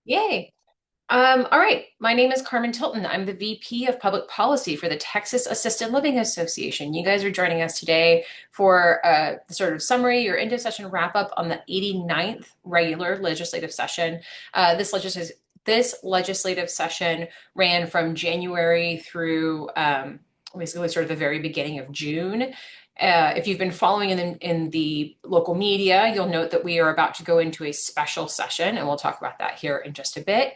Yay. All right. My name is Carmen Tilton. I'm the VP of Public Policy for the Texas Assisted Living Association. You guys are joining us today for the sort of summary or end of session wrap up on the 89th regular legislative session. This legislative session ran from January through basically sort of the very beginning of June. If you've been following in the local media, you'll note that we are about to go into a special session, and we'll talk about that here in just a bit.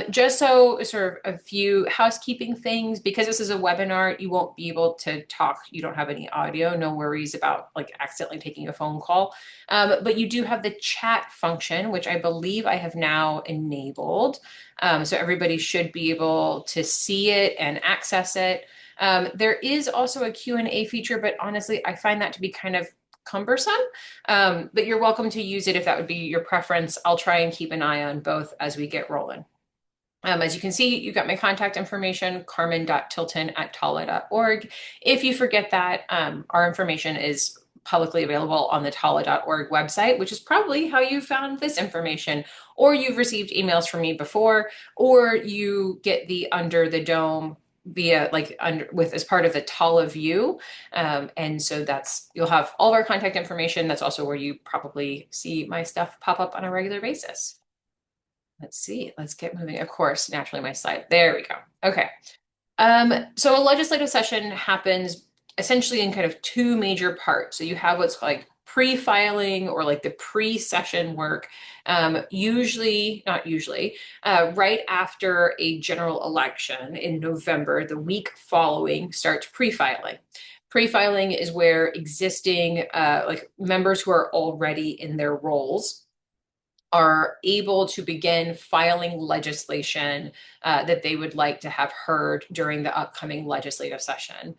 Just so sort of a few housekeeping things, because this is a webinar, you won't be able to talk. You don't have any audio, no worries about like accidentally taking a phone call. But you do have the chat function, which I believe I have now enabled. So everybody should be able to see it and access it. There is also a Q&A feature, but honestly, I find that to be kind of cumbersome. But you're welcome to use it if that would be your preference. I'll try and keep an eye on both as we get rolling. As you can see, you've got my contact information, carmen.tilton@tala.org. If you forget that, our information is publicly available on the tala.org website, which is probably how you found this information, or you've received emails from me before, or you get the Under the Dome via as part of the Tala view. And so you'll have all of our contact information. That's also where you probably see my stuff pop up on a regular basis. Let's see, let's get moving. Of course, naturally my slide. There we go. Okay. So a legislative session happens essentially in kind of two major parts. So you have what's like pre-filing or like the pre-session work, not usually, right after a general election in November, the week following starts pre-filing. Pre-filing is where existing like members who are already in their roles are able to begin filing legislation that they would like to have heard during the upcoming legislative session.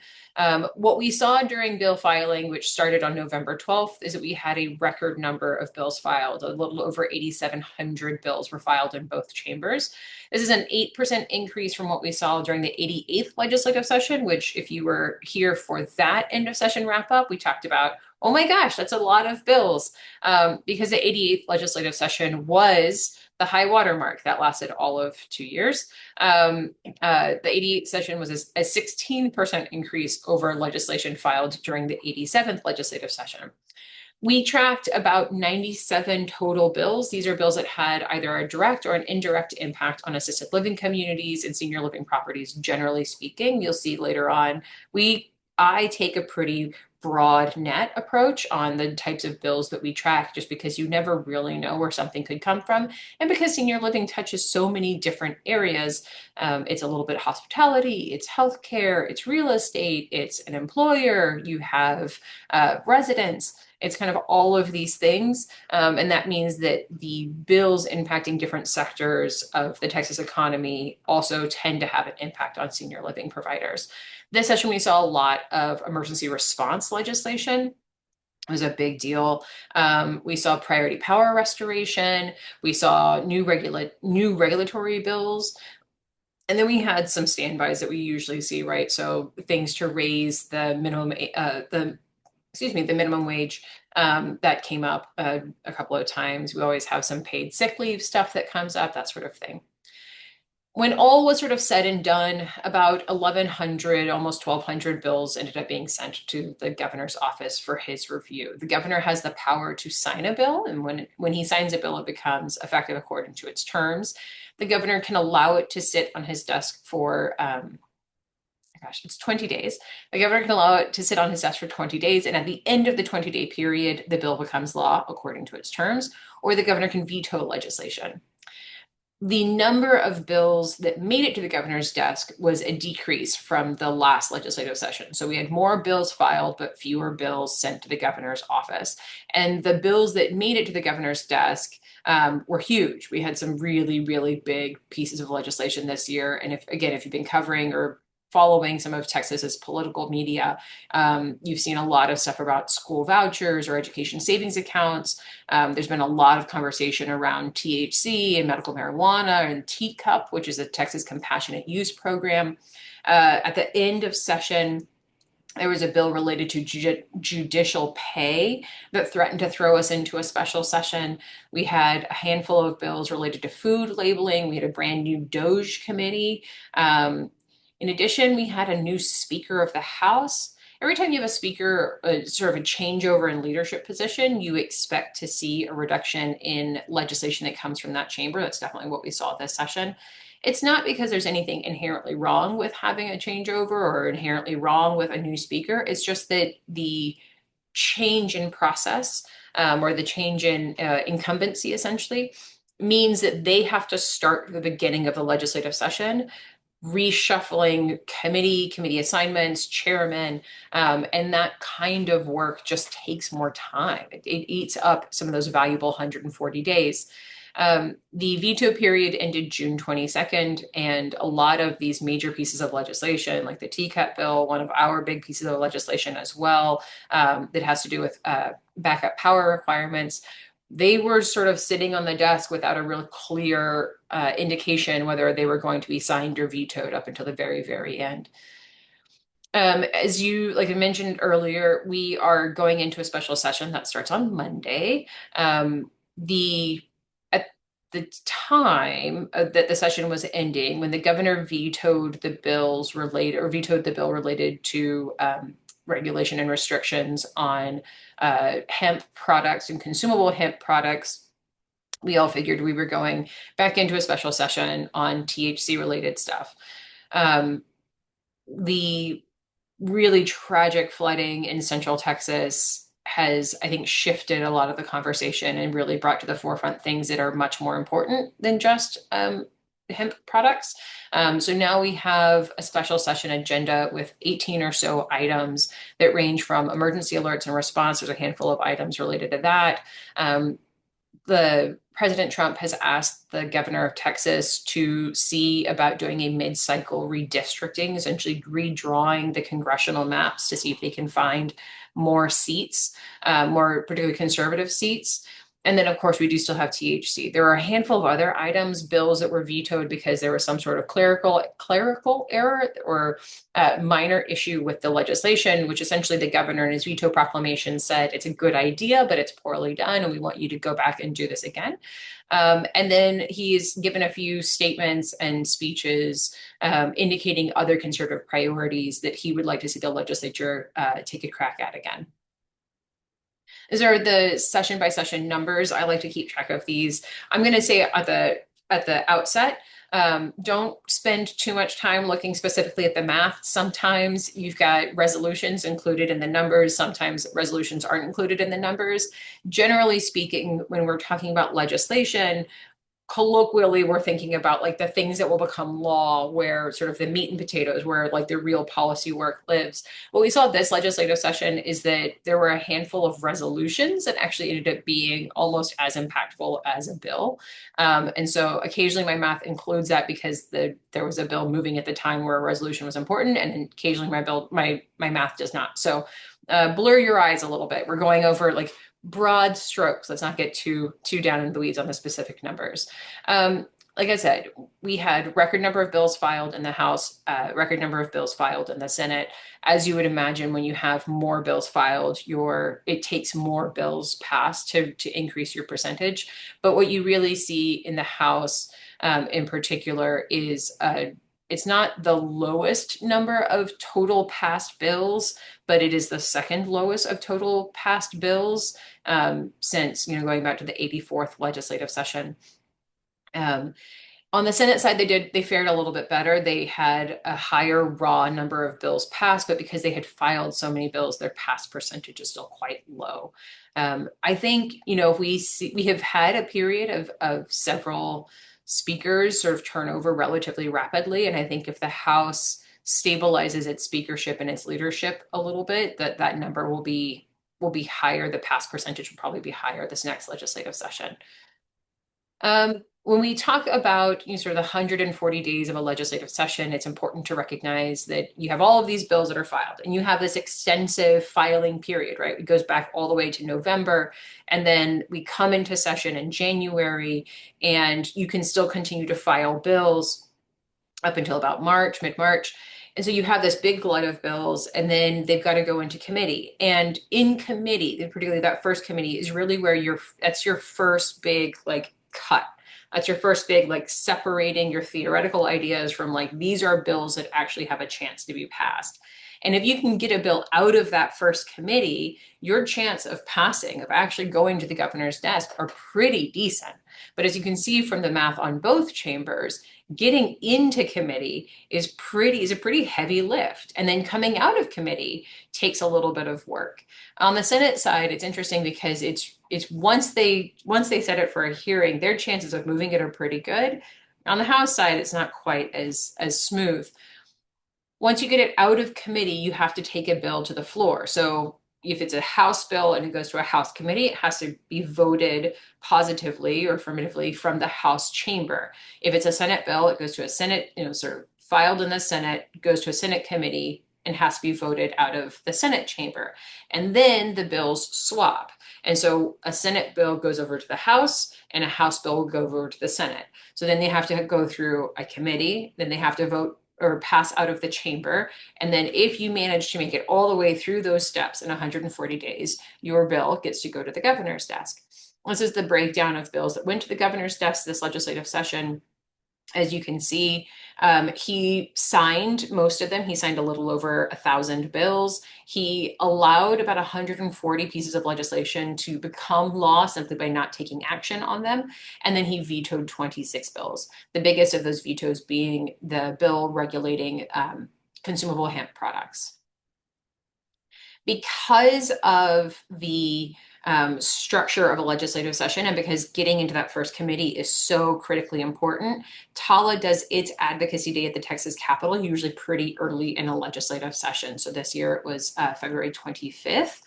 What we saw during bill filing, which started on November 12th, is that we had a record number of bills filed. A little over 8,700 bills were filed in both chambers. This is an 8% increase from what we saw during the 88th legislative session, which, if you were here for that end of session wrap up, we talked about, oh my gosh, that's a lot of bills, because the 88th legislative session was the high water mark that lasted all of 2 years. The 88th session was a 16% increase over legislation filed during the 87th legislative session. We tracked about 97 total bills. These are bills that had either a direct or an indirect impact on assisted living communities and senior living properties, generally speaking. You'll see later on, I take a pretty broad net approach on the types of bills that we track, just because you never really know where something could come from. And because senior living touches so many different areas, it's a little bit hospitality, it's healthcare, it's real estate, it's an employer, you have residents. It's kind of all of these things. And that means that the bills impacting different sectors of the Texas economy also tend to have an impact on senior living providers. This session, we saw a lot of emergency response legislation. It was a big deal. We saw priority power restoration. We saw new regulatory bills. And then we had some standbys that we usually see, right? So things to raise the minimum, the minimum wage, that came up a couple of times. We always have some paid sick leave stuff that comes up, that sort of thing. When all was sort of said and done, about 1,100, almost 1,200 bills ended up being sent to the governor's office for his review. The governor has the power to sign a bill, and when he signs a bill, it becomes effective according to its terms. The governor can allow it to sit on his desk for, it's 20 days. The governor can allow it to sit on his desk for 20 days, and at the end of the 20-day period, the bill becomes law according to its terms, or the governor can veto legislation. The number of bills that made it to the governor's desk was a decrease from the last legislative session. So we had more bills filed, but fewer bills sent to the governor's office. And the bills that made it to the governor's desk were huge. We had some really, really big pieces of legislation this year. And if you've been covering or following some of Texas's political media, you've seen a lot of stuff about school vouchers or education savings accounts. There's been a lot of conversation around THC and medical marijuana and TCUP, which is a Texas Compassionate Use Program. At the end of session, There was a bill related to judicial pay that threatened to throw us into a special session. We had a handful of bills related to food labeling. We had a brand new Doge committee. In addition, we had a new Speaker of the House. Every time you have a speaker, sort of a changeover in leadership position, you expect to see a reduction in legislation that comes from that chamber. That's definitely what we saw this session. It's not because there's anything inherently wrong with having a changeover or inherently wrong with a new speaker. It's just that the change in process, or the change in incumbency essentially means that they have to start the beginning of the legislative session reshuffling committee assignments, chairmen, and that kind of work just takes more time. It eats up some of those valuable 140 days. The veto period ended June 22nd, and a lot of these major pieces of legislation, like the TCAT bill, one of our big pieces of legislation as well, that has to do with backup power requirements, they were sort of sitting on the desk without a real clear indication whether they were going to be signed or vetoed up until the very, very end. As you like I mentioned earlier, we are going into a special session that starts on Monday. The at the time that the session was ending, when the governor vetoed the bills related or vetoed the bill related to regulation and restrictions on hemp products and consumable hemp products, we all figured we were going back into a special session on THC related stuff. The really tragic flooding in Central Texas has, I think, shifted a lot of the conversation and really brought to the forefront things that are much more important than just hemp products. So now we have a special session agenda with 18 or so items that range from emergency alerts and response. There's a handful of items related to that. The President Trump has asked the governor of Texas to see about doing a mid-cycle redistricting, essentially redrawing the congressional maps to see if they can find more seats, more particularly conservative seats. And then, of course, we do still have THC. There are a handful of other items, bills that were vetoed because there was some sort of clerical error or minor issue with the legislation, which essentially the governor in his veto proclamation said it's a good idea, but it's poorly done, and we want you to go back and do this again. And then he's given a few statements and speeches indicating other conservative priorities that he would like to see the legislature take a crack at again. These are the session by session numbers. I like to keep track of these. I'm going to say at the outset, don't spend too much time looking specifically at the math. Sometimes you've got resolutions included in the numbers. Sometimes resolutions aren't included in the numbers. Generally speaking, when we're talking about legislation, colloquially we're thinking about like the things that will become law, where sort of the meat and potatoes, where like the real policy work lives. What we saw this legislative session is that there were a handful of resolutions that actually ended up being almost as impactful as a bill. And so occasionally my math includes that because there was a bill moving at the time where a resolution was important, and occasionally my math does not. So blur your eyes a little bit. We're going over like broad strokes. Let's not get too down in the weeds on the specific numbers. Like I said, we had record number of bills filed in the House, record number of bills filed in the Senate. As you would imagine, when you have more bills filed, it takes more bills passed to increase your percentage. But what you really see in the House, in particular, is it's not the lowest number of total passed bills, but it is the second lowest of total passed bills since, going back to the 84th legislative session. On the Senate side, they fared a little bit better. They had a higher raw number of bills passed, but because they had filed so many bills, their pass percentage is still quite low. I think, if we have had a period of several speakers sort of turn over relatively rapidly, and I think if the House stabilizes its speakership and its leadership a little bit, that number will be higher. The pass percentage will probably be higher this next legislative session. When we talk about sort of the 140 days of a legislative session, it's important to recognize that you have all of these bills that are filed, and you have this extensive filing period, right? It goes back all the way to November, and then we come into session in January, and you can still continue to file bills up until about mid-March. And so you have this big glut of bills, and then they've got to go into committee. And in committee, particularly that first committee, is really where that's your first big like cut. That's your first big like separating your theoretical ideas from like these are bills that actually have a chance to be passed. And if you can get a bill out of that first committee, your chance of passing, of actually going to the governor's desk, are pretty decent. But as you can see from the math on both chambers, getting into committee is a pretty heavy lift. And then coming out of committee takes a little bit of work. On the Senate side, it's interesting because it's once they set it for a hearing, their chances of moving it are pretty good. On the House side, it's not quite as smooth. Once you get it out of committee, you have to take a bill to the floor. So if it's a House bill and it goes to a House committee, it has to be voted positively or affirmatively from the House chamber. If it's a Senate bill, it goes to a Senate, sort of filed in the Senate, goes to a Senate committee, and has to be voted out of the Senate chamber. And then the bills swap. And so a Senate bill goes over to the House and a House bill will go over to the Senate. So then they have to go through a committee, then they have to vote or pass out of the chamber. And then if you manage to make it all the way through those steps in 140 days, your bill gets to go to the governor's desk. This is the breakdown of bills that went to the governor's desk this legislative session. As you can see, he signed most of them. He signed a little over 1,000 bills. He allowed about 140 pieces of legislation to become law simply by not taking action on them. And then he vetoed 26 bills, the biggest of those vetoes being the bill regulating consumable hemp products. Because of the structure of a legislative session and because getting into that first committee is so critically important, TALA does its advocacy day at the Texas Capitol usually pretty early in a legislative session. So this year it was February 25th.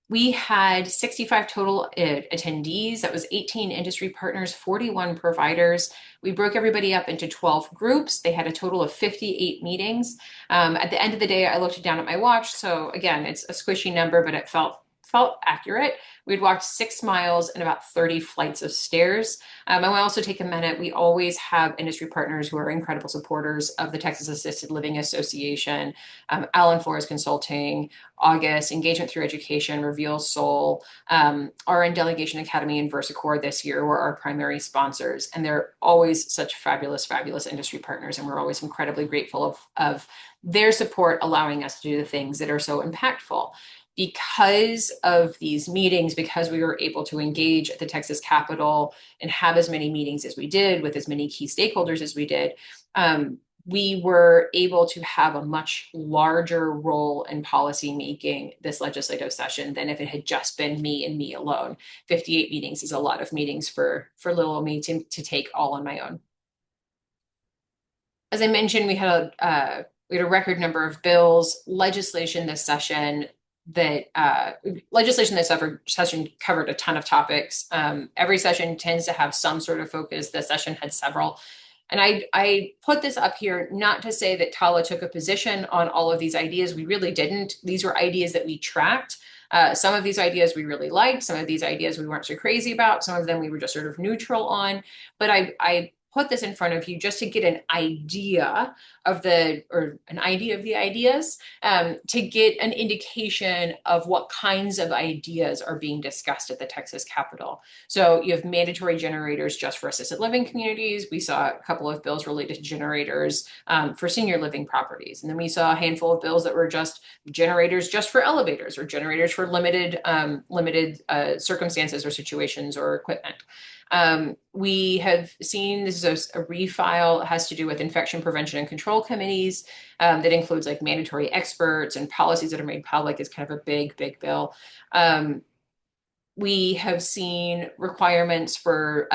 We had 65 total attendees. That was 18 industry partners, 41 providers. We broke everybody up into 12 groups. They had a total of 58 meetings. At the end of the day, I looked down at my watch. So again, it's a squishy number, but it felt accurate. We'd walked 6 miles and about 30 flights of stairs. I will also take a minute. We always have industry partners who are incredible supporters of the Texas Assisted Living Association, Allen Flores Consulting, August, Engagement Through Education, Reveal Soul, RN Delegation Academy, and VersaCore this year were our primary sponsors. And they're always such fabulous, fabulous industry partners. And we're always incredibly grateful of their support, allowing us to do the things that are so impactful. Because of these meetings, because we were able to engage at the Texas Capitol and have as many meetings as we did with as many key stakeholders as we did, we were able to have a much larger role in policy making this legislative session than if it had just been me and me alone. 58 meetings is a lot of meetings for little old me to take all on my own. As I mentioned, we had a record number of bills, legislation this session session covered a ton of topics. Every session tends to have some sort of focus. This session had several. And I put this up here not to say that TALA took a position on all of these ideas. We really didn't. These were ideas that we tracked. Some of these ideas we really liked. Some of these ideas we weren't so crazy about. Some of them we were just sort of neutral on. But I put this in front of you just to get an idea of the ideas, to get an indication of what kinds of ideas are being discussed at the Texas Capitol. So you have mandatory generators just for assisted living communities. We saw a couple of bills related to generators for senior living properties. And then we saw a handful of bills that were just generators just for elevators or generators for limited circumstances or situations or equipment. We have seen, this is a refile, it has to do with infection prevention and control committees, that includes like mandatory experts and policies that are made public is kind of a big, big bill. We have seen requirements for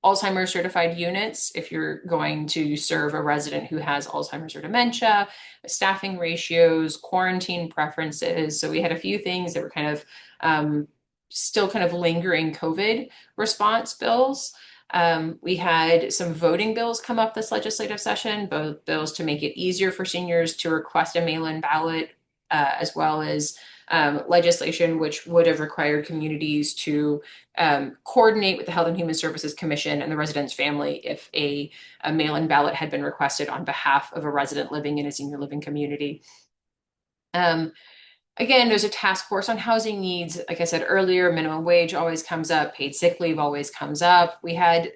Alzheimer's certified units if you're going to serve a resident who has Alzheimer's or dementia, staffing ratios, quarantine preferences. So we had a few things that were kind of still kind of lingering COVID response bills. We had some voting bills come up this legislative session, both bills to make it easier for seniors to request a mail-in ballot, as well as legislation which would have required communities to coordinate with the Health and Human Services Commission and the resident's family if a mail-in ballot had been requested on behalf of a resident living in a senior living community. Um, Again, there's a task force on housing needs. Like I said earlier, minimum wage always comes up, paid sick leave always comes up. We had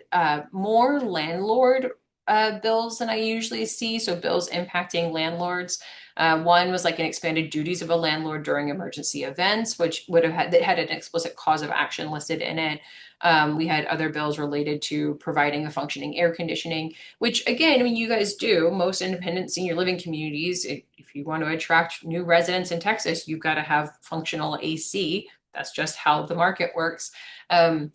more landlord bills than I usually see, so bills impacting landlords. One was like an expanded duties of a landlord during emergency events, which would have had that had an explicit cause of action listed in it. We had other bills related to providing a functioning air conditioning, which again, when you guys do, most independent senior living communities, if you want to attract new residents in Texas, you've got to have functional AC. That's just how the market works. Um,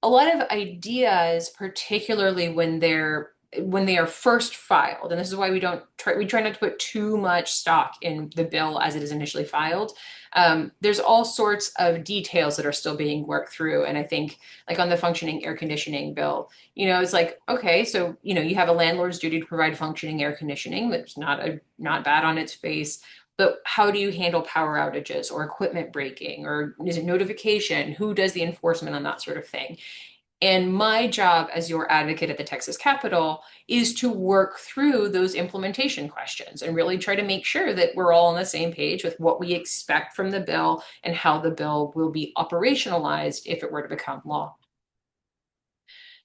a lot of ideas, particularly when they are first filed, and this is why we try not to put too much stock in the bill as it is initially filed. There's all sorts of details that are still being worked through, and I think like on the functioning air conditioning bill, it's like okay, so you have a landlord's duty to provide functioning air conditioning. That's not bad on its face. But how do you handle power outages or equipment breaking, or is it notification? Who does the enforcement on that sort of thing? And my job as your advocate at the Texas Capitol is to work through those implementation questions and really try to make sure that we're all on the same page with what we expect from the bill and how the bill will be operationalized if it were to become law.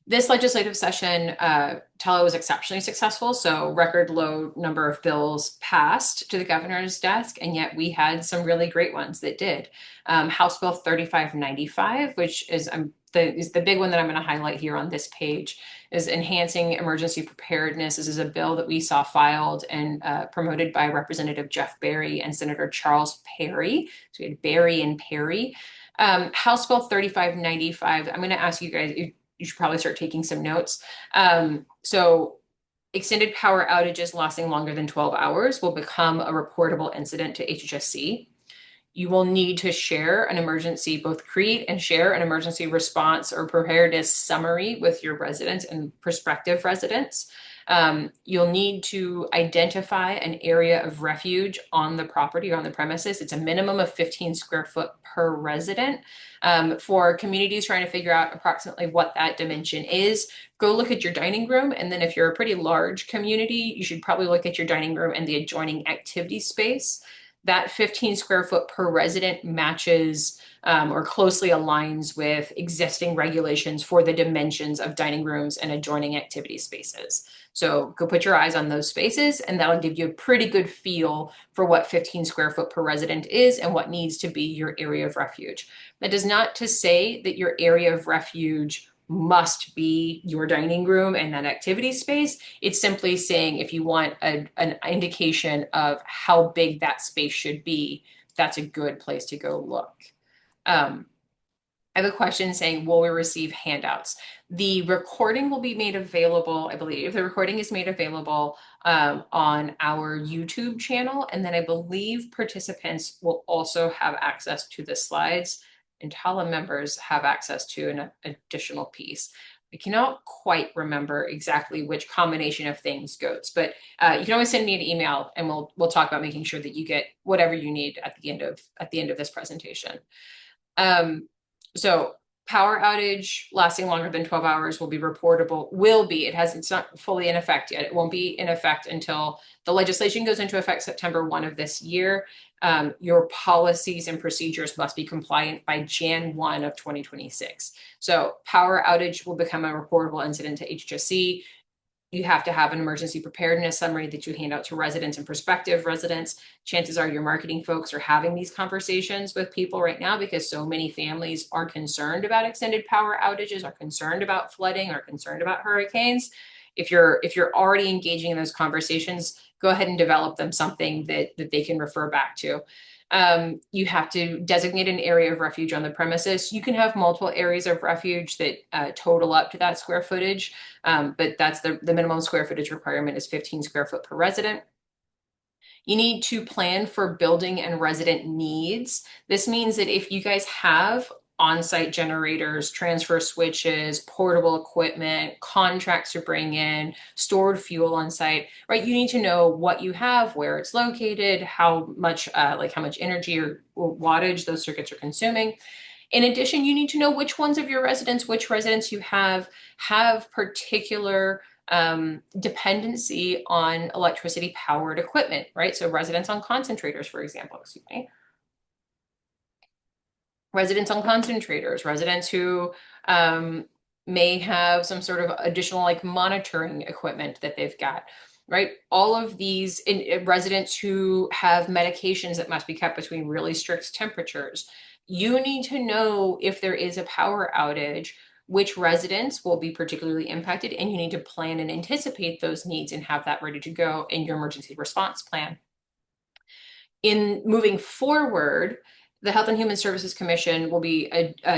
This legislative session, TALAHour was exceptionally successful, so record low number of bills passed to the governor's desk, and yet we had some really great ones that did. House Bill 3595, which is the big one that I'm going to highlight here on this page, is enhancing emergency preparedness. This is a bill that we saw filed and promoted by Representative Jeff Berry and Senator Charles Perry. So we had Berry and Perry. House Bill 3595, I'm going to ask you guys, you should probably start taking some notes. So extended power outages lasting longer than 12 hours will become a reportable incident to HHSC. You will need to share an emergency, both create and share an emergency response or preparedness summary with your residents and prospective residents. You'll need to identify an area of refuge on the property or on the premises. It's a minimum of 15 square foot per resident. For communities trying to figure out approximately what that dimension is, go look at your dining room. And then if you're a pretty large community, you should probably look at your dining room and the adjoining activity space. That 15 square foot per resident matches or closely aligns with existing regulations for the dimensions of dining rooms and adjoining activity spaces. So go put your eyes on those spaces, and that'll give you a pretty good feel for what 15 square foot per resident is and what needs to be your area of refuge. That is not to say that your area of refuge must be your dining room and that activity space. It's simply saying if you want an indication of how big that space should be, that's a good place to go look. I have a question saying, will we receive handouts? The recording will be made available, I believe. The recording is made available on our YouTube channel. And then I believe participants will also have access to the slides, and TALA members have access to an additional piece. I cannot quite remember exactly which combination of things goes, but you can always send me an email and we'll talk about making sure that you get whatever you need at the end of this presentation. So power outage lasting longer than 12 hours will be reportable, it's not fully in effect yet. It won't be in effect until the legislation goes into effect September 1 of this year. Your policies and procedures must be compliant by Jan 1 of 2026. So power outage will become a reportable incident to HHSC. You have to have an emergency preparedness summary that you hand out to residents and prospective residents. Chances are your marketing folks are having these conversations with people right now because so many families are concerned about extended power outages, are concerned about flooding, are concerned about hurricanes. If you're already engaging in those conversations, go ahead and develop them something that they can refer back to. You have to designate an area of refuge on the premises. You can have multiple areas of refuge that total up to that square footage, but that's the minimum square footage requirement is 15 square foot per resident. You need to plan for building and resident needs. This means that if you guys have on-site generators, transfer switches, portable equipment, contracts to bring in, stored fuel on site, right? You need to know what you have, where it's located, how much how much energy or wattage those circuits are consuming. In addition, you need to know which ones of your residents, which residents you have particular dependency on electricity powered equipment, right? So residents on concentrators, for example, excuse me, residents on concentrators, residents who may have some sort of additional like monitoring equipment that they've got, right? All of these residents who have medications that must be kept between really strict temperatures. You need to know if there is a power outage, which residents will be particularly impacted, and you need to plan and anticipate those needs and have that ready to go in your emergency response plan. In moving forward, the Health and Human Services Commission will be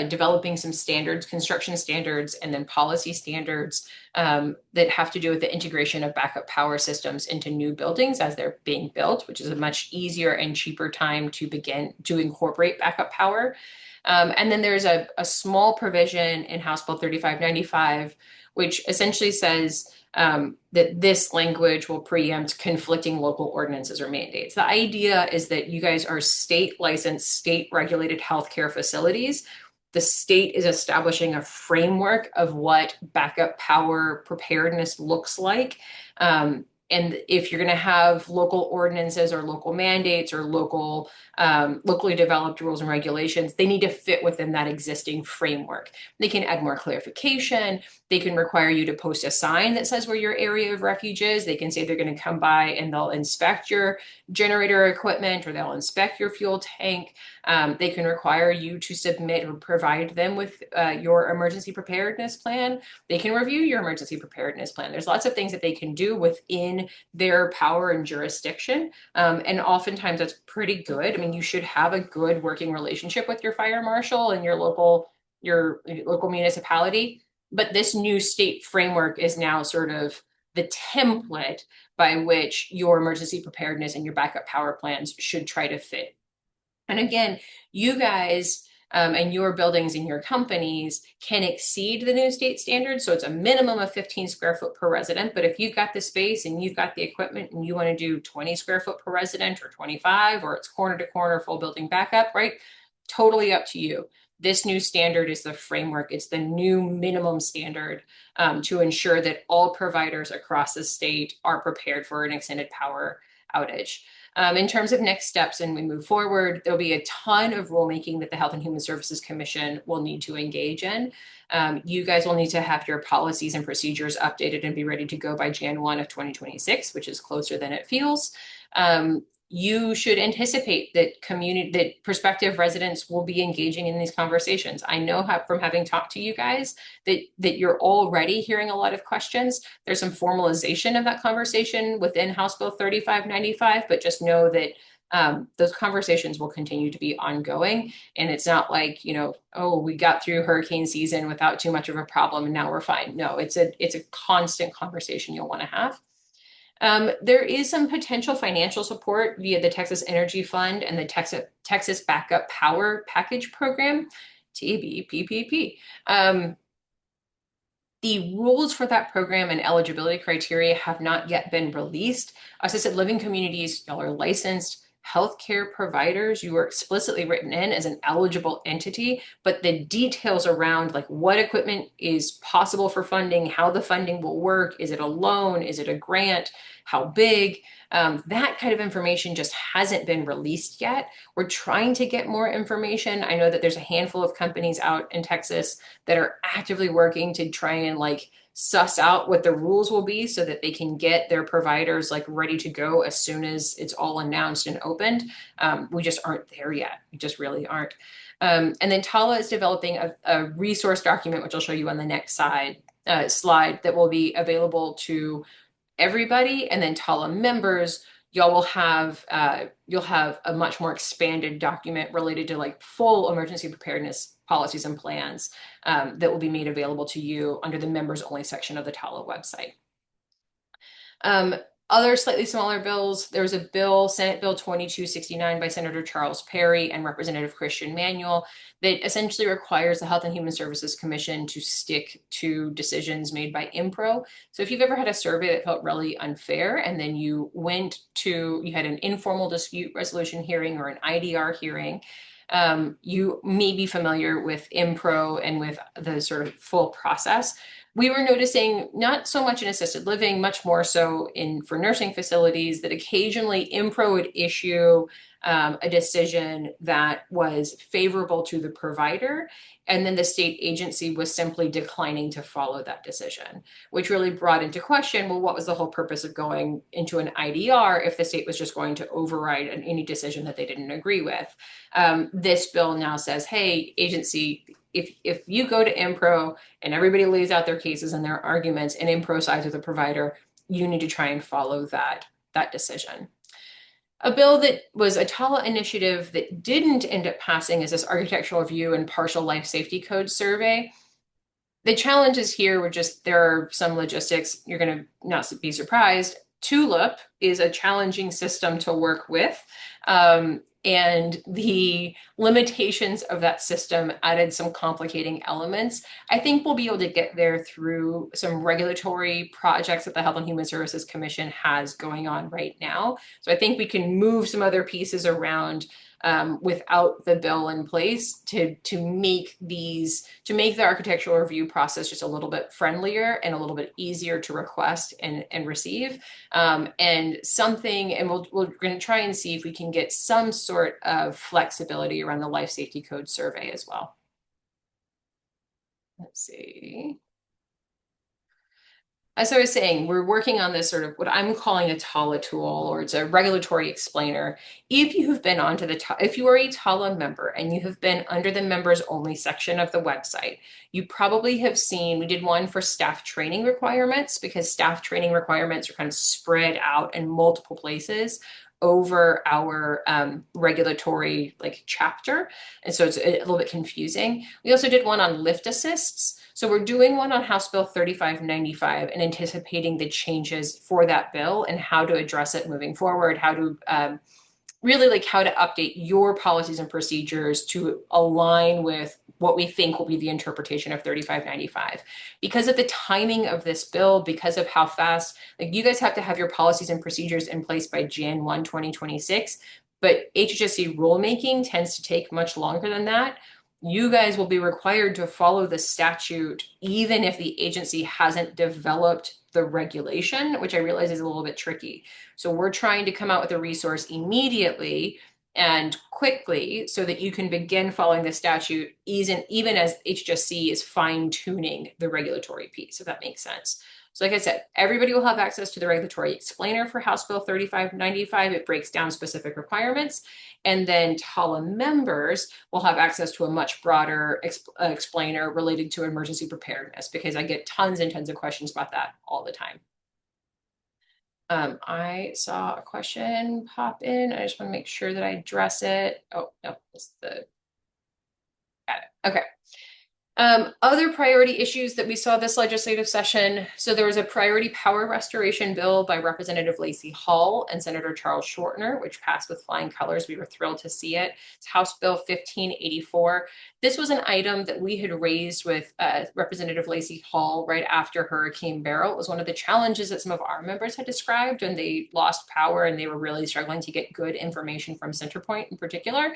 developing some standards, construction standards, and then policy standards that have to do with the integration of backup power systems into new buildings as they're being built, which is a much easier and cheaper time to begin to incorporate backup power. And then there's a small provision in House Bill 3595, which essentially says that this language will preempt conflicting local ordinances or mandates. The idea is that you guys are state licensed, state regulated healthcare facilities. The state is establishing a framework of what backup power preparedness looks like. And if you're going to have local ordinances or local mandates or locally developed rules and regulations, they need to fit within that existing framework. They can add more clarification. They can require you to post a sign that says where your area of refuge is. They can say they're going to come by and they'll inspect your generator equipment or they'll inspect your fuel tank. They can require you to submit or provide them with your emergency preparedness plan. They can review your emergency preparedness plan. There's lots of things that they can do within their power and jurisdiction. And oftentimes that's pretty good. I mean, you should have a good working relationship with your fire marshal and your local municipality. But this new state framework is now sort of the template by which your emergency preparedness and your backup power plans should try to fit. And again, you guys and your buildings and your companies can exceed the new state standards. So it's a minimum of 15 square foot per resident. But if you've got the space and you've got the equipment and you want to do 20 square foot per resident or 25, or it's corner to corner full building backup, right? Totally up to you. This new standard is the framework. It's the new minimum standard to ensure that all providers across the state are prepared for an extended power outage. In terms of next steps and we move forward, there'll be a ton of rulemaking that the Health and Human Services Commission will need to engage in. You guys will need to have your policies and procedures updated and be ready to go by Jan 1 of 2026, which is closer than it feels. You should anticipate that prospective residents will be engaging in these conversations. I know from having talked to you guys that you're already hearing a lot of questions. There's some formalization of that conversation within House Bill 3595, but just know that those conversations will continue to be ongoing. And it's not like, oh, we got through hurricane season without too much of a problem and now we're fine. No, it's a constant conversation you'll want to have. There is some potential financial support via the Texas Energy Fund and the Texas Backup Power Package Program, TBPPP. The rules for that program and eligibility criteria have not yet been released. Assisted living communities, y'all are licensed healthcare providers. You are explicitly written in as an eligible entity, but the details around like what equipment is possible for funding, how the funding will work, is it a loan, is it a grant, how big, that kind of information just hasn't been released yet. We're trying to get more information. I know that there's a handful of companies out in Texas that are actively working to try and like suss out what the rules will be so that they can get their providers like ready to go as soon as it's all announced and opened. We just aren't there yet. We just really aren't. And then TALA is developing a resource document, which I'll show you on the next slide that will be available to everybody. And then TALA members, you'll have a much more expanded document related to like full emergency preparedness policies and plans that will be made available to you under the members only section of the TALA website. Other slightly smaller bills, there was a bill, Senate Bill 2269 by Senator Charles Perry and Representative Christian Manuel that essentially requires the Health and Human Services Commission to stick to decisions made by IMPRO. So if you've ever had a survey that felt really unfair and then you had an informal dispute resolution hearing or an IDR hearing, you may be familiar with IMPRO and with the sort of full process. We were noticing not so much in assisted living, much more so in for nursing facilities, that occasionally IMPRO would issue a decision that was favorable to the provider, and then the state agency was simply declining to follow that decision, which really brought into question, well, what was the whole purpose of going into an IDR if the state was just going to override any decision that they didn't agree with? This bill now says, hey, agency, if you go to IMPRO and everybody lays out their cases and their arguments and IMPRO sides with the provider, you need to try and follow that decision. A bill that was a TALA initiative that didn't end up passing is this architectural review and partial life safety code survey. The challenges here were just there are some logistics. You're going to not be surprised. TULIP is a challenging system to work with. And the limitations of that system added some complicating elements. I think we'll be able to get there through some regulatory projects that the Health and Human Services Commission has going on right now. So I think we can move some other pieces around without the bill in place to make the architectural review process just a little bit friendlier and a little bit easier to request and receive. And we're going to try and see if we can get some sort of flexibility around the life safety code survey as well. Let's see. As I was saying, we're working on this sort of what I'm calling a TALA tool, or it's a regulatory explainer. If you have been if you are a TALA member and you have been under the members only section of the website, you probably have seen, we did one for staff training requirements because staff training requirements are kind of spread out in multiple places over our regulatory chapter. And so it's a little bit confusing. We also did one on lift assists. So we're doing one on House Bill 3595 and anticipating the changes for that bill and how to address it moving forward, how to how to update your policies and procedures to align with what we think will be the interpretation of 3595. Because of the timing of this bill, because of how fast, you guys have to have your policies and procedures in place by Jan 1, 2026, but HHSC rulemaking tends to take much longer than that. You guys will be required to follow the statute even if the agency hasn't developed the regulation, which I realize is a little bit tricky. So we're trying to come out with a resource immediately and quickly so that you can begin following the statute even as HHSC is fine-tuning the regulatory piece, if that makes sense. So like I said, everybody will have access to the regulatory explainer for House Bill 3595. It breaks down specific requirements. And then TALA members will have access to a much broader explainer related to emergency preparedness, because I get tons and tons of questions about that all the time. I saw a question pop in. I just want to make sure that I address it. Oh, no, it's got it. Okay. Other priority issues that we saw this legislative session. So there was a priority power restoration bill by Representative Lacey Hall and Senator Charles Shortner, which passed with flying colors. We were thrilled to see it. It's House Bill 1584. This was an item that we had raised with Representative Lacey Hall right after Hurricane Beryl. It was one of the challenges that some of our members had described when they lost power and they were really struggling to get good information from Centerpoint in particular.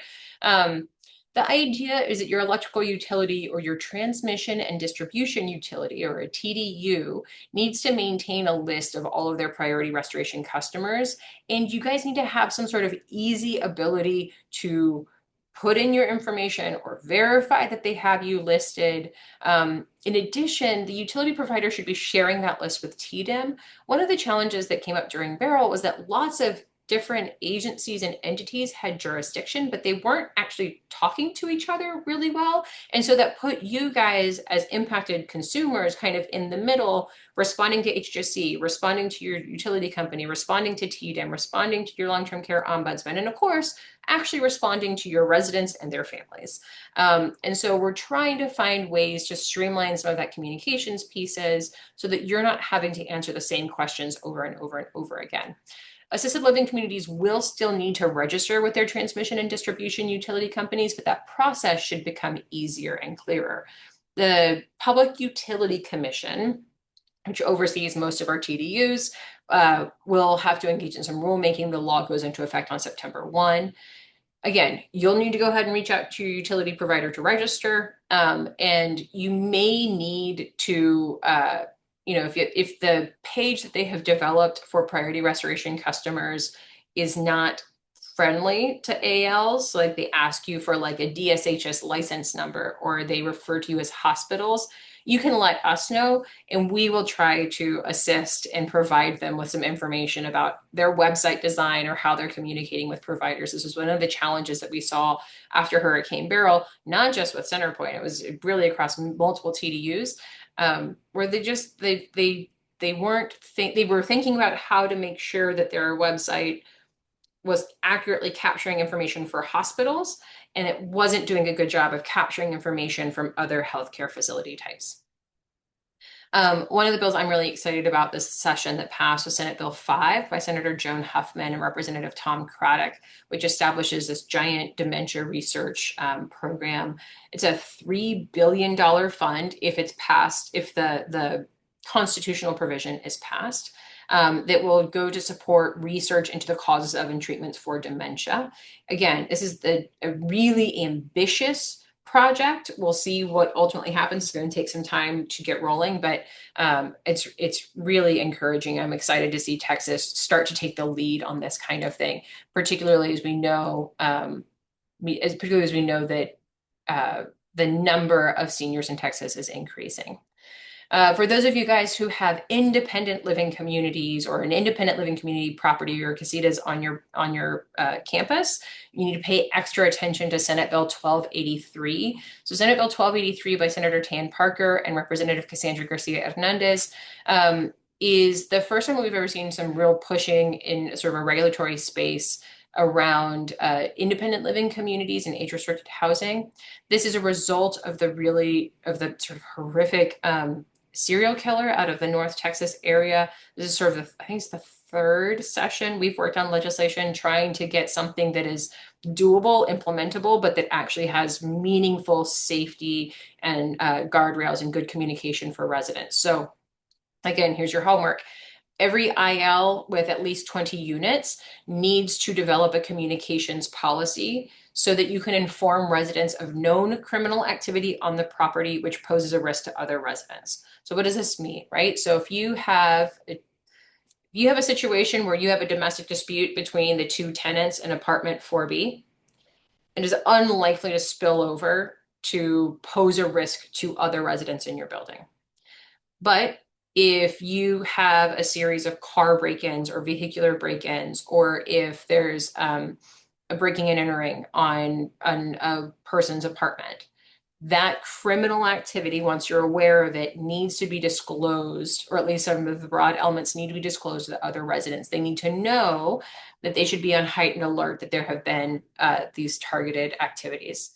The idea is that your electrical utility or your transmission and distribution utility, or a TDU, needs to maintain a list of all of their priority restoration customers. And you guys need to have some sort of easy ability to put in your information or verify that they have you listed. In addition, the utility provider should be sharing that list with TDIM. One of the challenges that came up during Beryl was that lots of different agencies and entities had jurisdiction, but they weren't actually talking to each other really well. And so that put you guys as impacted consumers kind of in the middle, responding to HGC, responding to your utility company, responding to TDM, responding to your long-term care ombudsman, and of course, actually responding to your residents and their families. And so we're trying to find ways to streamline some of that communications pieces so that you're not having to answer the same questions over and over and over again. Assisted living communities will still need to register with their transmission and distribution utility companies, but that process should become easier and clearer. The Public Utility Commission, which oversees most of our TDUs, will have to engage in some rulemaking. The law goes into effect on September 1. Again, you'll need to go ahead and reach out to your utility provider to register, and you may need to if the page that they have developed for priority restoration customers is not friendly to ALs, like they ask you for like a DSHS license number or they refer to you as hospitals, you can let us know and we will try to assist and provide them with some information about their website design or how they're communicating with providers. This is one of the challenges that we saw after Hurricane Beryl, not just with CenterPoint, it was really across multiple TDUs, where they were thinking about how to make sure that their website was accurately capturing information for hospitals, and it wasn't doing a good job of capturing information from other healthcare facility types. One of the bills I'm really excited about this session that passed was Senate Bill 5 by Senator Joan Huffman and Representative Tom Craddock, which establishes this giant dementia research program. It's a $3 billion fund if it's passed, if the constitutional provision is passed. That will go to support research into the causes of and treatments for dementia. Again, this is a really ambitious project. We'll see what ultimately happens. It's going to take some time to get rolling, but it's really encouraging. I'm excited to see Texas start to take the lead on this kind of thing, particularly as we know, that the number of seniors in Texas is increasing. For those of you guys who have independent living communities or an independent living community property or casitas on your campus, you need to pay extra attention to Senate Bill 1283. So Senate Bill 1283 by Senator Tan Parker and Representative Cassandra Garcia Hernandez is the first time we've ever seen some real pushing in sort of a regulatory space around independent living communities and age-restricted housing. This is a result of the sort of horrific serial killer out of the North Texas area. This is sort of, I think it's the third session we've worked on legislation trying to get something that is doable, implementable, but that actually has meaningful safety and guardrails and good communication for residents. So again, here's your homework. Every IL with at least 20 units needs to develop a communications policy so that you can inform residents of known criminal activity on the property which poses a risk to other residents. So what does this mean, right? So if you have a situation where you have a domestic dispute between the two tenants in apartment 4B, it is unlikely to spill over to pose a risk to other residents in your building. But if you have a series of car break-ins or vehicular break-ins, or if there's a breaking and entering on a person's apartment, that criminal activity, once you're aware of it, needs to be disclosed, or at least some of the broad elements need to be disclosed to the other residents. They need to know that they should be on heightened alert that there have been these targeted activities.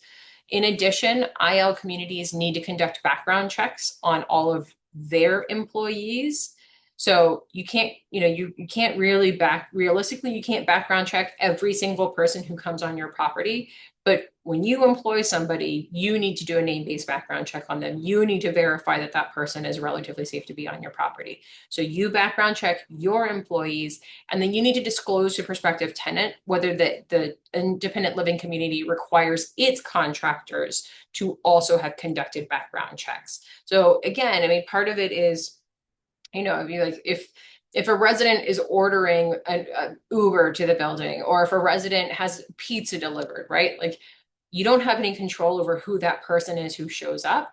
In addition, IL communities need to conduct background checks on all of their employees. So you can't, you can't really realistically, you can't background check every single person who comes on your property. But when you employ somebody, you need to do a name-based background check on them. You need to verify that that person is relatively safe to be on your property. So you background check your employees, and then you need to disclose to prospective tenant whether the independent living community requires its contractors to also have conducted background checks. So again, I mean, part of it is, if a resident is ordering an Uber to the building, or if a resident has pizza delivered, right? Like, you don't have any control over who that person is who shows up.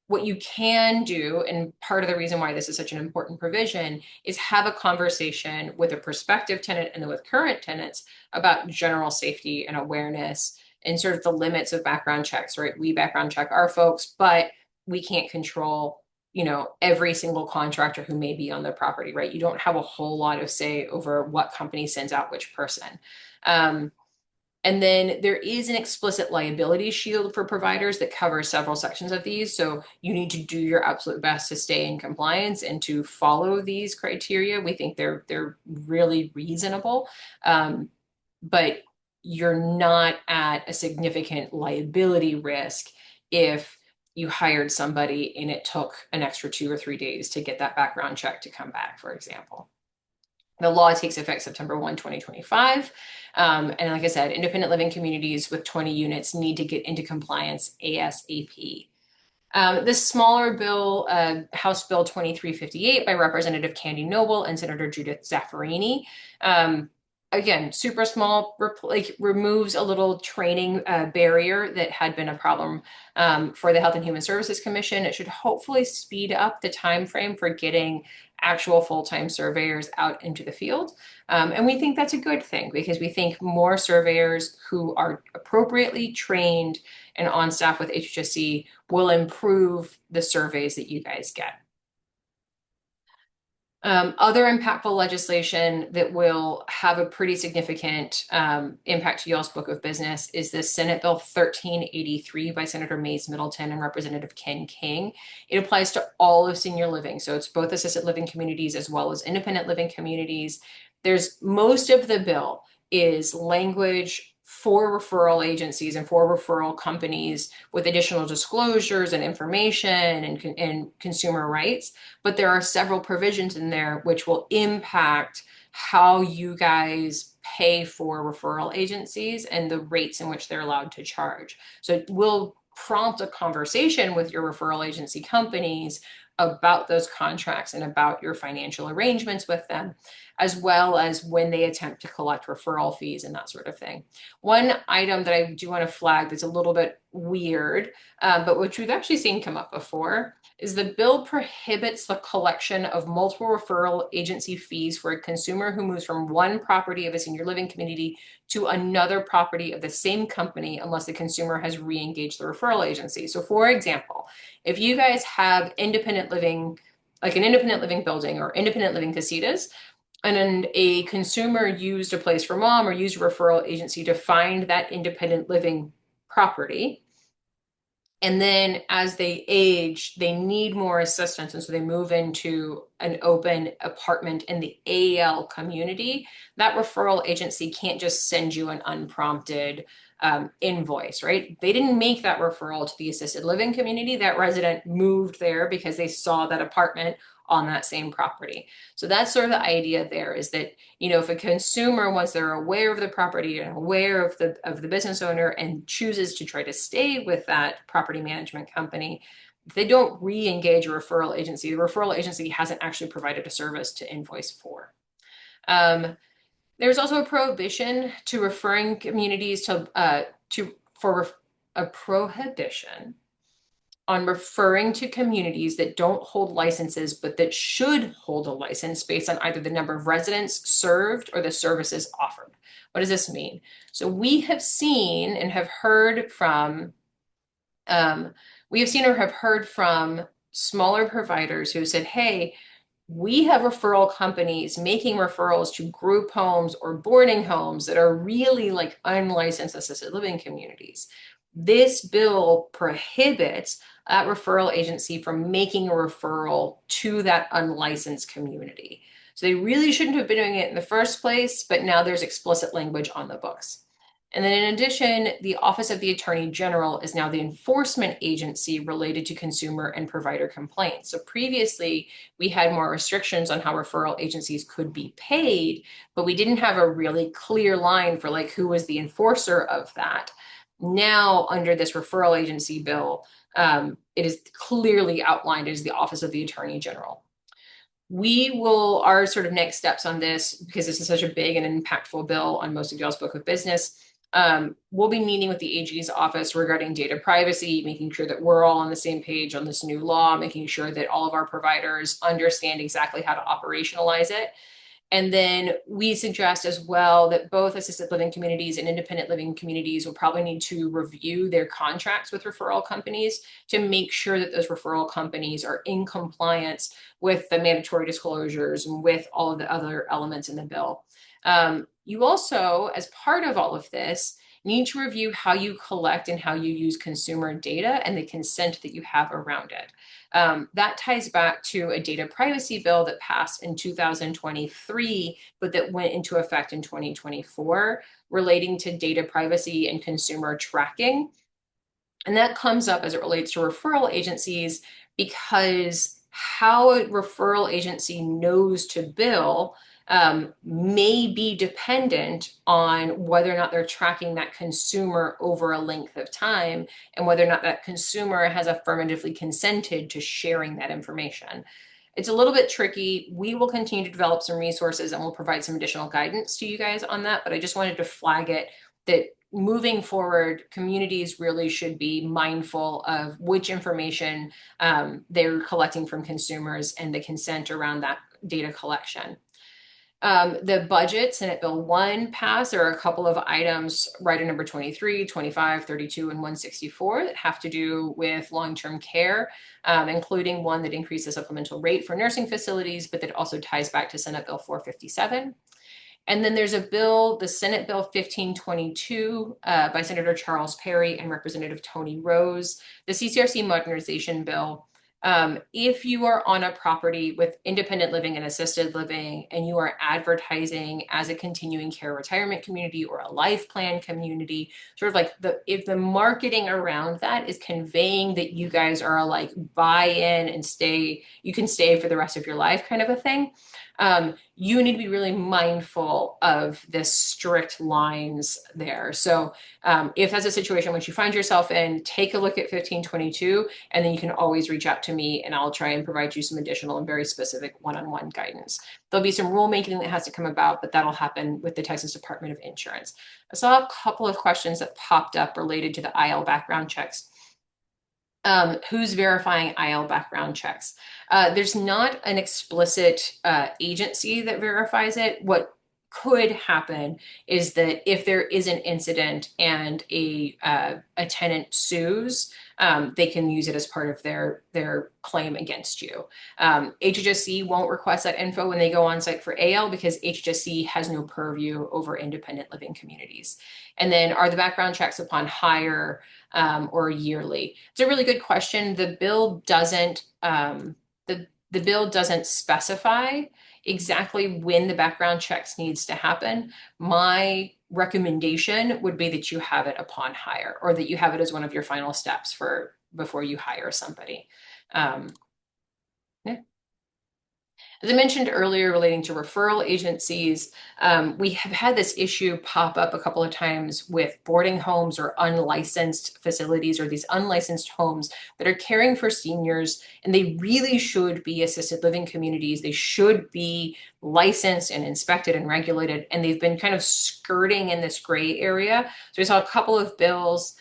what you can do, and part of the reason why this is such an important provision, is have a conversation with a prospective tenant and then with current tenants about general safety and awareness and sort of the limits of background checks, right? We background check our folks, but we can't control, every single contractor who may be on the property, right? You don't have a whole lot of say over what company sends out which person. Um, and then there is an explicit liability shield for providers that covers several sections of these. So you need to do your absolute best to stay in compliance and to follow these criteria. We think they're really reasonable, but you're not at a significant liability risk if you hired somebody and it took an extra 2 or 3 days to get that background check to come back, for example. The law takes effect September 1, 2025. And like I said, independent living communities with 20 units need to get into compliance ASAP. This smaller bill, House Bill 2358 by Representative Candy Noble and Senator Judith Zaffirini, again, super small, removes a little training barrier that had been a problem for the Health and Human Services Commission. It should hopefully speed up the time frame for getting actual full-time surveyors out into the field. And we think that's a good thing because we think more surveyors who are appropriately trained and on staff with HHSC will improve the surveys that you guys get. Other impactful legislation that will have a pretty significant impact to y'all's book of business is the Senate Bill 1383 by Senator Mays Middleton and Representative Ken King. It applies to all of senior living. So it's both assisted living communities as well as independent living communities. There's most of the bill is language for referral agencies and for referral companies with additional disclosures and information and consumer rights. But there are several provisions in there which will impact how you guys pay for referral agencies and the rates in which they're allowed to charge. So it will prompt a conversation with your referral agency companies about those contracts and about your financial arrangements with them, as well as when they attempt to collect referral fees and that sort of thing. One item that I do want to flag that's a little bit weird, but which we've actually seen come up before, is the bill prohibits the collection of multiple referral agency fees for a consumer who moves from one property of a senior living community to another property of the same company unless the consumer has re-engaged the referral agency. So for example, if you guys have independent living, like an independent living building or independent living casitas, and a consumer used a place for mom or used a referral agency to find that independent living property, and then as they age, they need more assistance. And so they move into an open apartment in the AL community. That referral agency can't just send you an unprompted invoice, right? They didn't make that referral to the assisted living community. That resident moved there because they saw that apartment on that same property. So that's sort of the idea there, is that, if a consumer, once they're aware of the property and aware of the business owner and chooses to try to stay with that property management company, if they don't re-engage a referral agency, the referral agency hasn't actually provided a service to invoice for. There's also a prohibition to referring communities for a prohibition on referring to communities that don't hold licenses, but that should hold a license based on either the number of residents served or the services offered. What does this mean? So we have seen and have heard from, smaller providers who said, hey, we have referral companies making referrals to group homes or boarding homes that are really like unlicensed assisted living communities. This bill prohibits that referral agency from making a referral to that unlicensed community. So they really shouldn't have been doing it in the first place, but now there's explicit language on the books. And then in addition, the Office of the Attorney General is now the enforcement agency related to consumer and provider complaints. So previously, we had more restrictions on how referral agencies could be paid, but we didn't have a really clear line for like who was the enforcer of that. Now, under this referral agency bill, it is clearly outlined as the Office of the Attorney General. Our sort of next steps on this, because this is such a big and impactful bill on most of y'all's book of business, We'll be meeting with the AG's office regarding data privacy, making sure that we're all on the same page on this new law, making sure that all of our providers understand exactly how to operationalize it. And then we suggest as well that both assisted living communities and independent living communities will probably need to review their contracts with referral companies to make sure that those referral companies are in compliance with the mandatory disclosures and with all of the other elements in the bill. You also, as part of all of this, need to review how you collect and how you use consumer data and the consent that you have around it. That ties back to a data privacy bill that passed in 2023, but that went into effect in 2024 relating to data privacy and consumer tracking. And that comes up as it relates to referral agencies because how a referral agency knows to bill may be dependent on whether or not they're tracking that consumer over a length of time and whether or not that consumer has affirmatively consented to sharing that information. It's a little bit tricky. We will continue to develop some resources and we'll provide some additional guidance to you guys on that, but I just wanted to flag it that moving forward, communities really should be mindful of which information they're collecting from consumers and the consent around that data collection. The budget, Senate Bill 1 passed. There are a couple of items, rider number 23, 25, 32, and 164 that have to do with long-term care, including one that increased the supplemental rate for nursing facilities, but that also ties back to Senate Bill 457. And then there's a bill, the Senate Bill 1522 by Senator Charles Perry and Representative Tony Rose, the CCRC modernization bill. If you are on a property with independent living and assisted living and you are advertising as a continuing care retirement community or a life plan community, sort of like if the marketing around that is conveying that you guys are like buy in and stay, you can stay for the rest of your life kind of a thing. You need to be really mindful of the strict lines there. So if that's a situation which you find yourself in, take a look at 1522, and then you can always reach out to me and I'll try and provide you some additional and very specific one-on-one guidance. There'll be some rulemaking that has to come about, but that'll happen with the Texas Department of Insurance. I saw a couple of questions that popped up related to the IL background checks. Who's verifying IL background checks? There's not an explicit agency that verifies it. What could happen is that if there is an incident and a tenant sues, they can use it as part of their claim against you. HHSC won't request that info when they go on site for AL because HHSC has no purview over independent living communities. And then are the background checks upon hire or yearly? It's a really good question. The bill doesn't the bill doesn't specify exactly when the background checks needs to happen. My recommendation would be that you have it upon hire or that you have it as one of your final steps for before you hire somebody. Yeah. As I mentioned earlier, relating to referral agencies, we have had this issue pop up a couple of times with boarding homes or unlicensed facilities or these unlicensed homes that are caring for seniors, and they really should be assisted living communities. They should be licensed and inspected and regulated, and they've been kind of skirting in this gray area. So we saw a couple of bills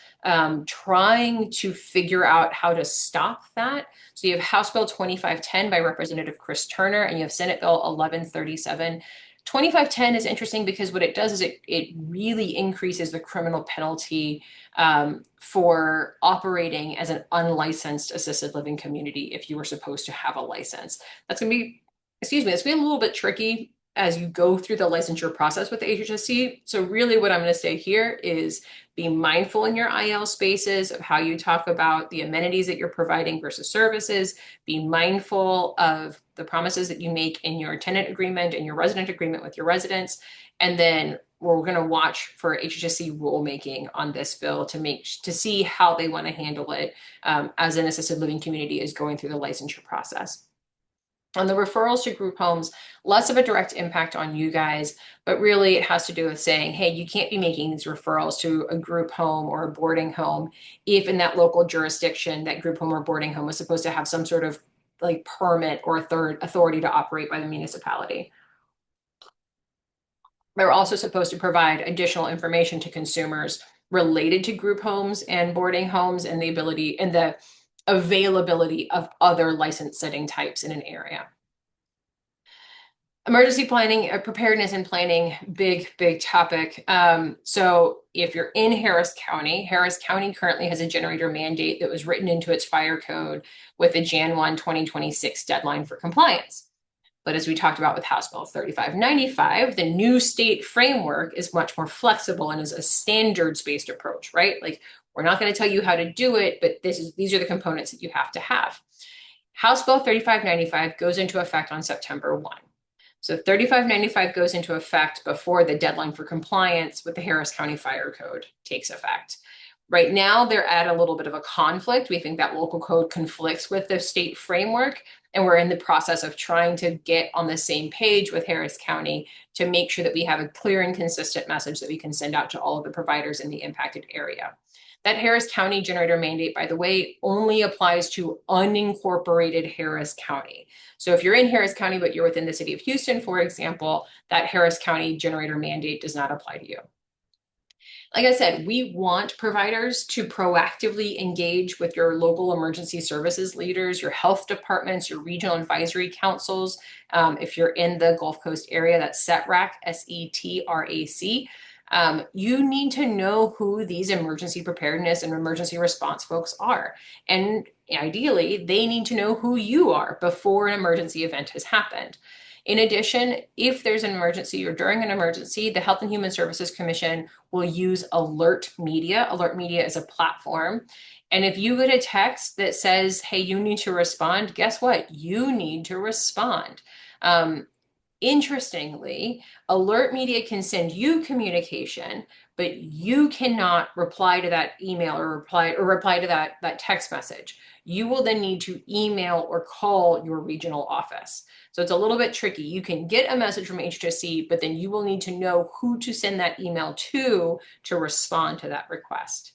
trying to figure out how to stop that. So you have House Bill 2510 by Representative Chris Turner, and you have Senate Bill 1137. 2510 is interesting because what it does is it really increases the criminal penalty for operating as an unlicensed assisted living community if you were supposed to have a license. That's going to be, excuse me, it's going to be a little bit tricky as you go through the licensure process with the HHSC. So really what I'm going to say here is be mindful in your IL spaces of how you talk about the amenities that you're providing versus services. Be mindful of the promises that you make in your tenant agreement and your resident agreement with your residents. And then we're going to watch for HHSC rulemaking on this bill to see how they want to handle it as an assisted living community is going through the licensure process. On the referrals to group homes, less of a direct impact on you guys, but really it has to do with saying, hey, you can't be making these referrals to a group home or a boarding home if in that local jurisdiction, that group home or boarding home was supposed to have some sort of like permit or authority to operate by the municipality. They're also supposed to provide additional information to consumers related to group homes and boarding homes and the ability and the availability of other license setting types in an area. Emergency planning, preparedness and planning, big topic. So if you're in Harris County currently has a generator mandate that was written into its fire code with a Jan 1, 2026 deadline for compliance. But as we talked about with House Bill 3595, the new state framework is much more flexible and is a standards-based approach, right? Like, we're not going to tell you how to do it, but these are the components that you have to have. House Bill 3595 goes into effect on September 1. So 3595 goes into effect before the deadline for compliance with the Harris County Fire Code takes effect. Right now, they're at a little bit of a conflict. We think that local code conflicts with the state framework, and we're in the process of trying to get on the same page with Harris County to make sure that we have a clear and consistent message that we can send out to all of the providers in the impacted area. That Harris County generator mandate, by the way, only applies to unincorporated Harris County. So if you're in Harris County, but you're within the city of Houston, for example, that Harris County generator mandate does not apply to you. Like I said, we want providers to proactively engage with your local emergency services leaders, your health departments, your regional advisory councils. If you're in the Gulf Coast area, that's SETRAC, SETRAC. You need to know who these emergency preparedness and emergency response folks are. And ideally, they need to know who you are before an emergency event has happened. In addition, if there's an emergency or during an emergency, the Health and Human Services Commission will use Alert Media. Alert Media is a platform. And if you get a text that says, hey, you need to respond, guess what? You need to respond. Interestingly, Alert Media can send you communication, but you cannot reply to that email or reply to that text message. You will then need to email or call your regional office. So it's a little bit tricky. You can get a message from HHSC, but then you will need to know who to send that email to respond to that request.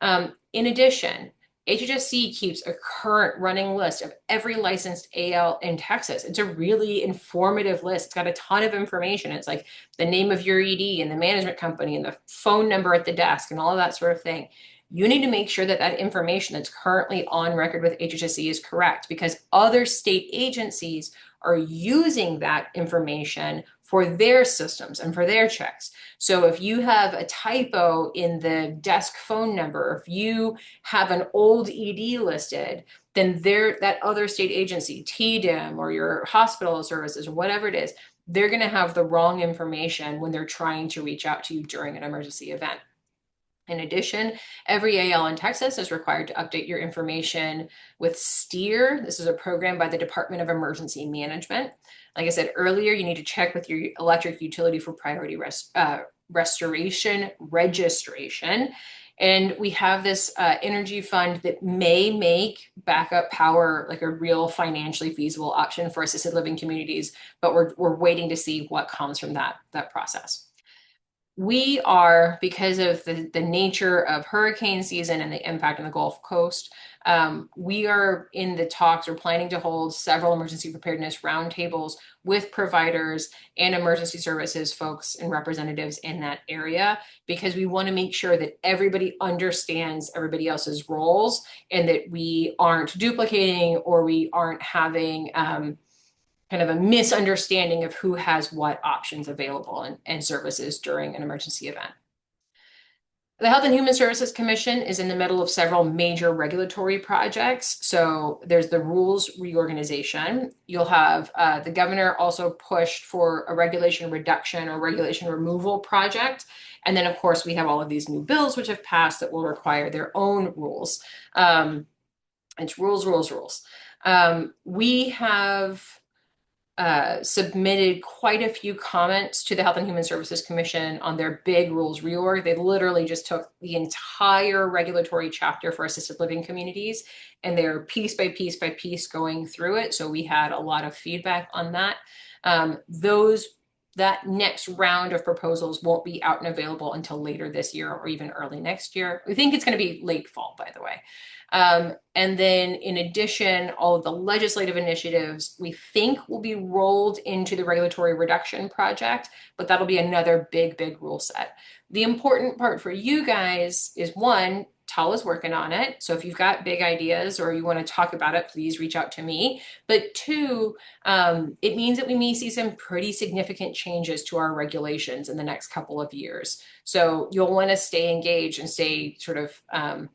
In addition, HHSC keeps a current running list of every licensed AL in Texas. It's a really informative list. It's got a ton of information. It's like the name of your ED and the management company and the phone number at the desk and all of that sort of thing. You need to make sure that that information that's currently on record with HHSC is correct, because other state agencies are using that information for their systems and for their checks. So if you have a typo in the desk phone number, if you have an old ED listed, then that other state agency, TDIM or your hospital services or whatever it is, they're going to have the wrong information when they're trying to reach out to you during an emergency event. In addition, every AL in Texas is required to update your information with STEER. This is a program by the Department of Emergency Management. Like I said earlier, you need to check with your electric utility for priority restoration registration. And we have this energy fund that may make backup power like a real financially feasible option for assisted living communities, but we're waiting to see what comes from that process. We are, because of the nature of hurricane season and the impact on the Gulf Coast, we are in the talks or planning to hold several emergency preparedness roundtables with providers and emergency services folks and representatives in that area, because we want to make sure that everybody understands everybody else's roles and that we aren't duplicating or we aren't having kind of a misunderstanding of who has what options available and services during an emergency event. The Health and Human Services Commission is in the middle of several major regulatory projects. So there's the rules reorganization. You'll have the governor also pushed for a regulation reduction or regulation removal project. And then, of course, we have all of these new bills which have passed that will require their own rules. It's rules. We have submitted quite a few comments to the Health and Human Services Commission on their big rules reorg. They literally just took the entire regulatory chapter for assisted living communities and they're piece by piece going through it. So we had a lot of feedback on that. that next round of proposals won't be out and available until later this year or even early next year. We think it's going to be late fall, by the way. And then in addition, all of the legislative initiatives we think will be rolled into the regulatory reduction project, but that'll be another big, big rule set. The important part for you guys is one, Tala's working on it. So if you've got big ideas or you want to talk about it, please reach out to me. But two, it means that we may see some pretty significant changes to our regulations in the next couple of years. So you'll want to stay engaged and stay sort of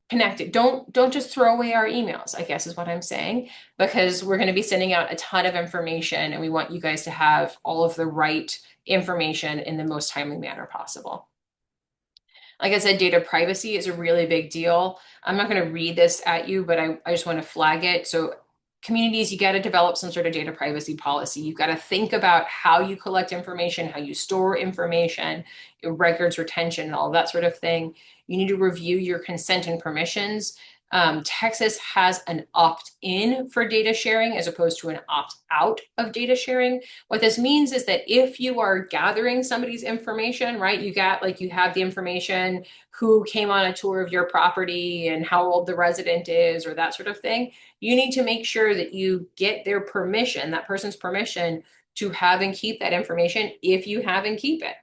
connected. Don't just throw away our emails, I guess is what I'm saying, because we're going to be sending out a ton of information and we want you guys to have all of the right information in the most timely manner possible. Like I said, data privacy is a really big deal. I'm not going to read this at you, but I just want to flag it. So communities, you got to develop some sort of data privacy policy. You've got to think about how you collect information, how you store information, your records retention, and all that sort of thing. You need to review your consent and permissions. Texas has an opt-in for data sharing as opposed to an opt-out of data sharing. What this means is that if you are gathering somebody's information, right, you have the information, who came on a tour of your property and how old the resident is or that sort of thing, you need to make sure that you get their permission, that person's permission to have and keep that information if you have and keep it.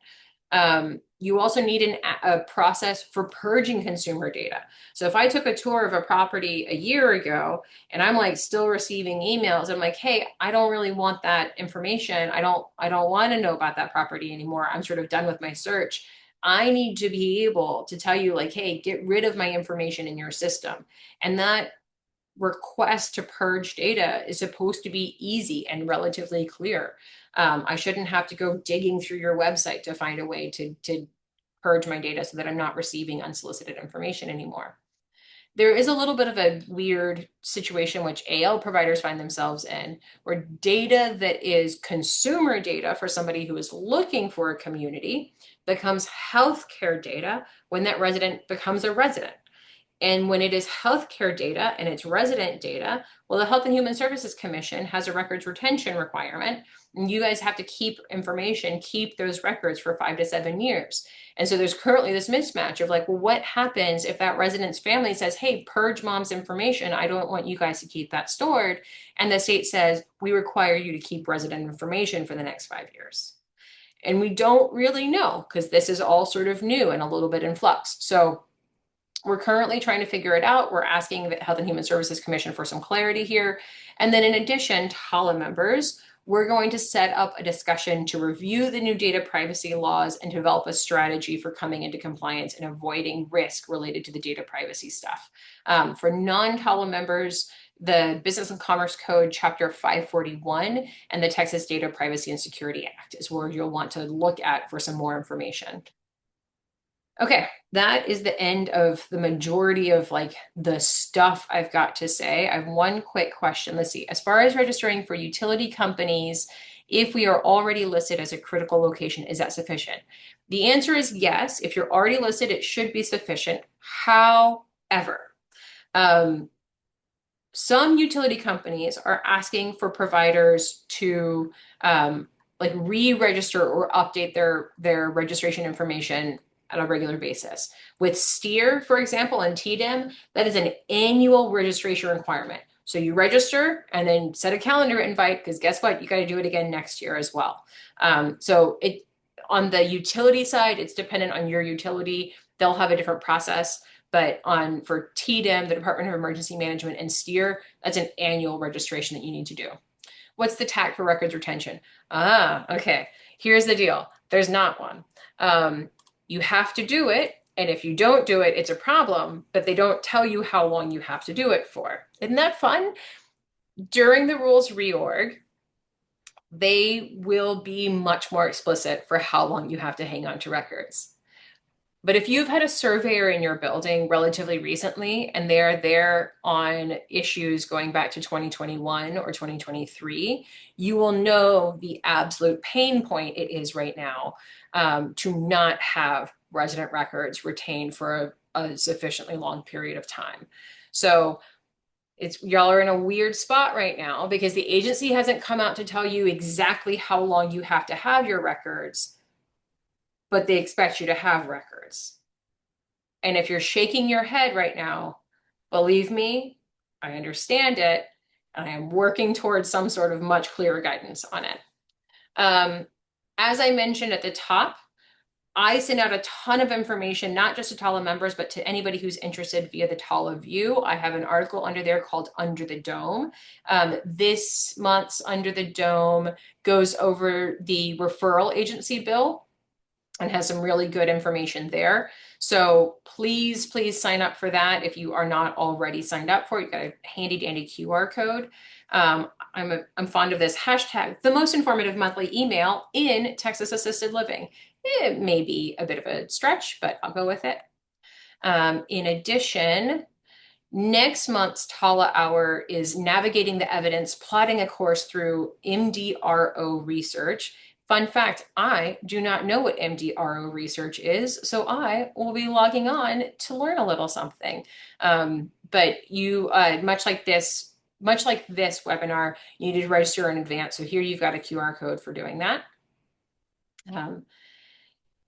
You also need a process for purging consumer data. So if I took a tour of a property a year ago and I'm like still receiving emails, I'm like, hey, I don't really want that information. I don't want to know about that property anymore. I'm sort of done with my search. I need to be able to tell you like, hey, get rid of my information in your system. And that request to purge data is supposed to be easy and relatively clear. I shouldn't have to go digging through your website to find a way to purge my data so that I'm not receiving unsolicited information anymore. There is a little bit of a weird situation which AL providers find themselves in, where data that is consumer data for somebody who is looking for a community becomes healthcare data when that resident becomes a resident. And when it is healthcare data and it's resident data, well, the Health and Human Services Commission has a records retention requirement. And you guys have to keep information, keep those records for 5 to 7 years. And so there's currently this mismatch of like, well, what happens if that resident's family says, hey, purge mom's information. I don't want you guys to keep that stored. And the state says, we require you to keep resident information for the next 5 years. And we don't really know because this is all sort of new and a little bit in flux. So we're currently trying to figure it out. We're asking the Health and Human Services Commission for some clarity here. And then in addition, TALA members, we're going to set up a discussion to review the new data privacy laws and develop a strategy for coming into compliance and avoiding risk related to the data privacy stuff. For non-TALA members, the Business and Commerce Code Chapter 541 and the Texas Data Privacy and Security Act is where you'll want to look at for some more information. Okay, that is the end of the majority of like the stuff I've got to say. I have one quick question. Let's see. As far as registering for utility companies, if we are already listed as a critical location, is that sufficient? The answer is yes. If you're already listed, it should be sufficient. However, some utility companies are asking for providers to like re-register or update their registration information on a regular basis. With STEER, for example, and TDIM, that is an annual registration requirement. So you register and then set a calendar invite because guess what? You got to do it again next year as well. So on the utility side, it's dependent on your utility. They'll have a different process. But for TDIM, the Department of Emergency Management, and STEER, that's an annual registration that you need to do. What's the TAC for records retention? Okay. Here's the deal. There's not one. You have to do it, and if you don't do it, it's a problem, but they don't tell you how long you have to do it for. Isn't that fun? During the rules reorg, they will be much more explicit for how long you have to hang on to records. But if you've had a surveyor in your building relatively recently and they're there on issues going back to 2021 or 2023, you will know the absolute pain point it is right now to not have resident records retained for a sufficiently long period of time. So Y'all are in a weird spot right now because the agency hasn't come out to tell you exactly how long you have to have your records, but they expect you to have records. And if you're shaking your head right now, believe me, I understand it, and I am working towards some sort of much clearer guidance on it. As I mentioned at the top, I send out a ton of information, not just to TALA members, but to anybody who's interested via the TALA View. I have an article under there called Under the Dome. This month's Under the Dome goes over the referral agency bill and has some really good information there. So please, please sign up for that if you are not already signed up for it. You've got a handy dandy QR code. I'm fond of this hashtag, the most informative monthly email in Texas assisted living. It may be a bit of a stretch, but I'll go with it. In addition, next month's TALAHour is navigating the evidence, plotting a course through MDRO research. Fun fact, I do not know what MDRO research is, so I will be logging on to learn a little something. But you, much like this webinar, you need to register in advance. So here you've got a QR code for doing that.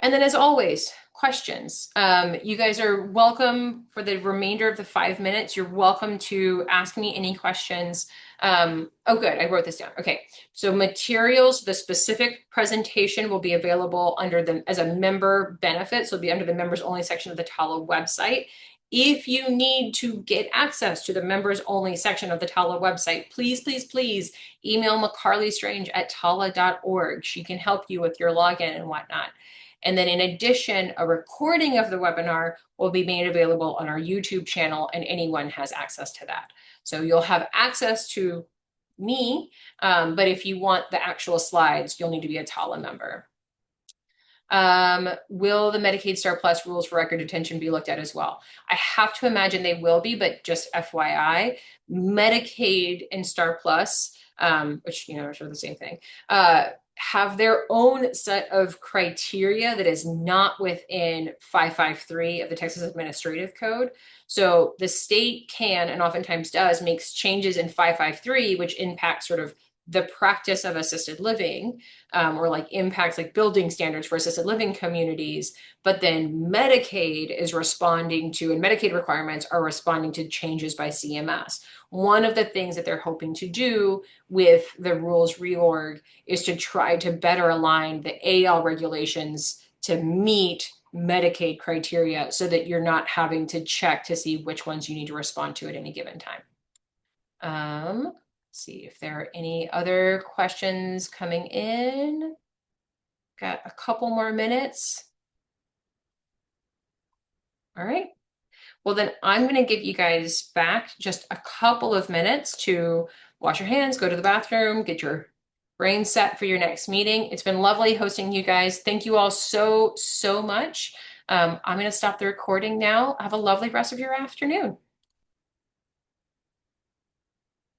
And then as always, questions. You guys are welcome for the remainder of the 5 minutes. You're welcome to ask me any questions. Oh, good. I wrote this down. Okay. So materials, the specific presentation will be available under as a member benefit. So it'll be under the members only section of the TALA website. If you need to get access to the members only section of the TALA website, please, please, please email McCarley Strange at TALA.org. She can help you with your login and whatnot. And then in addition, a recording of the webinar will be made available on our YouTube channel, and anyone has access to that. So you'll have access to me, but if you want the actual slides, you'll need to be a TALA member. Will the Medicaid Star Plus rules for record detention be looked at as well? I have to imagine they will be, but just FYI, Medicaid and Star Plus, which, are sort of the same thing, have their own set of criteria that is not within 553 of the Texas Administrative Code. So the state can, and oftentimes does, makes changes in 553, which impacts sort of the practice of assisted living, or like impacts like building standards for assisted living communities. But then Medicaid is responding to, and Medicaid requirements are responding to changes by CMS. One of the things that they're hoping to do with the rules reorg is to try to better align the AL regulations to meet Medicaid criteria so that you're not having to check to see which ones you need to respond to at any given time. See if there are any other questions coming in. Got a couple more minutes. All right. Well, then I'm going to give you guys back just a couple of minutes to wash your hands, go to the bathroom, get your brain set for your next meeting. It's been lovely hosting you guys. Thank you all so, so much. I'm going to stop the recording now. Have a lovely rest of your afternoon.